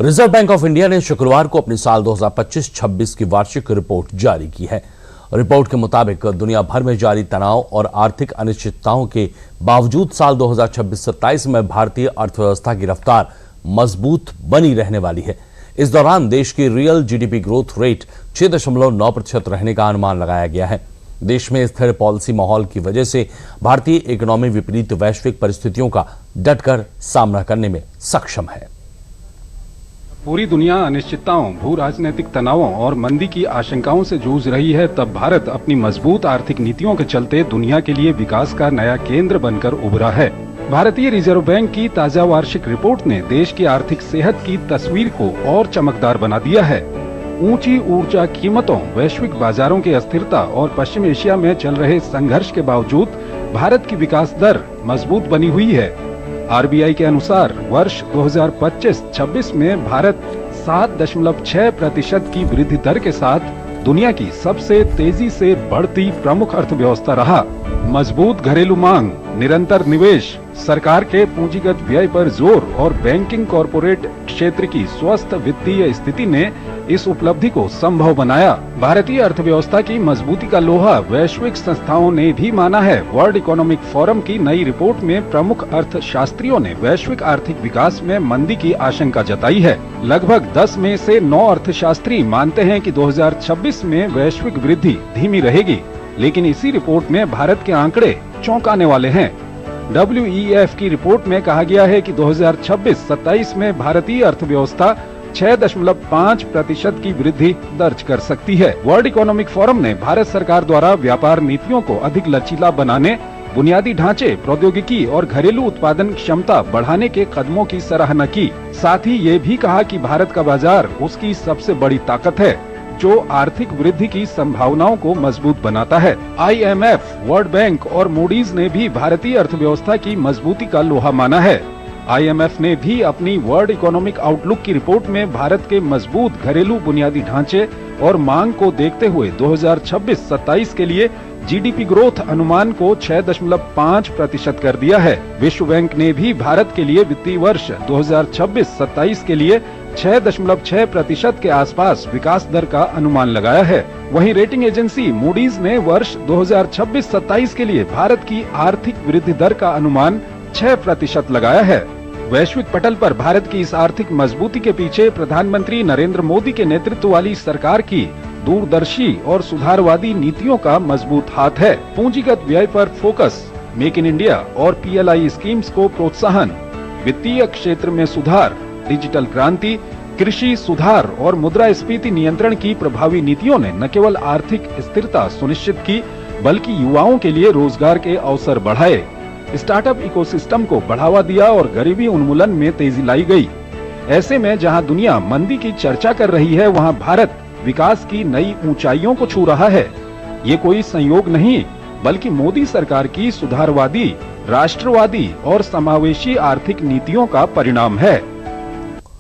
Reserve bank of India ने शुक्रवार को अपनी साल 2025-26 की वार्षिक रिपोर्ट जारी की है। रिपोर्ट के मुताबिक दुनिया भर में जारी तनाव और आर्थिक अनिश्चितताओं के बावजूद साल 2026-27 में भारतीय अर्थव्यवस्था की रफ्तार मजबूत बनी रहने वाली है। इस दौरान देश की रियल जीडीपी ग्रोथ रेट 6.9% रहने का अनुमान लगाया गया है। देश में स्थिर पॉलिसी माहौल की वजह से भारतीय इकोनॉमी विपरीत वैश्विक परिस्थितियों का डटकर सामना करने में सक्षम है। पूरी दुनिया अनिश्चितताओं, भू राजनीतिक तनावों और मंदी की आशंकाओं से जूझ रही है, तब भारत अपनी मजबूत आर्थिक नीतियों के चलते दुनिया के लिए विकास का नया केंद्र बनकर उभरा है। भारतीय रिजर्व बैंक की ताजा वार्षिक रिपोर्ट ने देश की आर्थिक सेहत की तस्वीर को और चमकदार बना दिया है। ऊंची ऊर्जा कीमतों, वैश्विक बाजारों की अस्थिरता और पश्चिम एशिया में चल रहे संघर्ष के बावजूद भारत की विकास दर मजबूत बनी हुई है। आरबीआई के अनुसार वर्ष 2025-26 में भारत 7.6% की वृद्धि दर के साथ दुनिया की सबसे तेजी से बढ़ती प्रमुख अर्थव्यवस्था रहा। मजबूत घरेलू मांग, निरंतर निवेश, सरकार के पूंजीगत व्यय पर जोर और बैंकिंग कॉरपोरेट क्षेत्र की स्वस्थ वित्तीय स्थिति ने इस उपलब्धि को संभव बनाया। भारतीय अर्थव्यवस्था की मजबूती का लोहा वैश्विक संस्थाओं ने भी माना है। वर्ल्ड इकोनॉमिक फोरम की नई रिपोर्ट में प्रमुख अर्थशास्त्रियों ने वैश्विक आर्थिक विकास में मंदी की आशंका जताई है। लगभग 10 में से 9 अर्थशास्त्री मानते हैं कि 2026 में वैश्विक वृद्धि धीमी रहेगी, लेकिन इसी रिपोर्ट में भारत के आंकड़े चौंकाने वाले हैं। WEF की रिपोर्ट में कहा गया है कि 2026-27 में भारतीय अर्थव्यवस्था 6.5% की वृद्धि दर्ज कर सकती है। वर्ल्ड इकोनॉमिक फोरम ने भारत सरकार द्वारा व्यापार नीतियों को अधिक लचीला बनाने, बुनियादी ढांचे, प्रौद्योगिकी और घरेलू उत्पादन क्षमता बढ़ाने के कदमों की सराहना की। साथ ही ये भी कहा कि भारत का बाजार उसकी सबसे बड़ी ताकत है, जो आर्थिक वृद्धि की संभावनाओं को मजबूत बनाता है। IMF, वर्ल्ड बैंक और मूडीज ने भी भारतीय अर्थव्यवस्था की मजबूती का लोहा माना है। IMF ने भी अपनी वर्ल्ड इकोनॉमिक आउटलुक की रिपोर्ट में भारत के मजबूत घरेलू बुनियादी ढांचे और मांग को देखते हुए 2026-27 के लिए जीडीपी ग्रोथ अनुमान को 6.5% कर दिया है। विश्व बैंक ने भी भारत के लिए वित्तीय वर्ष 2026-27 के लिए 6.6% के आसपास विकास दर का अनुमान लगाया है। वहीं रेटिंग एजेंसी मूडीज ने वर्ष 2026-27 के लिए भारत की आर्थिक वृद्धि दर का अनुमान 6% लगाया है। वैश्विक पटल पर भारत की इस आर्थिक मजबूती के पीछे प्रधानमंत्री नरेंद्र मोदी के नेतृत्व वाली सरकार की दूरदर्शी और सुधारवादी नीतियों का मजबूत हाथ है। पूंजीगत व्यय पर फोकस, मेक इन इंडिया और PLI स्कीम्स को प्रोत्साहन, वित्तीय क्षेत्र में सुधार, डिजिटल क्रांति, कृषि सुधार और मुद्रास्फीति नियंत्रण की प्रभावी नीतियों ने न केवल आर्थिक स्थिरता सुनिश्चित की, बल्कि युवाओं के लिए रोजगार के अवसर बढ़ाए, स्टार्टअप इकोसिस्टम को बढ़ावा दिया और गरीबी उन्मूलन में तेजी लाई गई। ऐसे में जहां दुनिया मंदी की चर्चा कर रही है, वहां भारत विकास की नई ऊंचाइयों को छू रहा है। ये कोई संयोग नहीं, बल्कि मोदी सरकार की सुधारवादी, राष्ट्रवादी और समावेशी आर्थिक नीतियों का परिणाम है।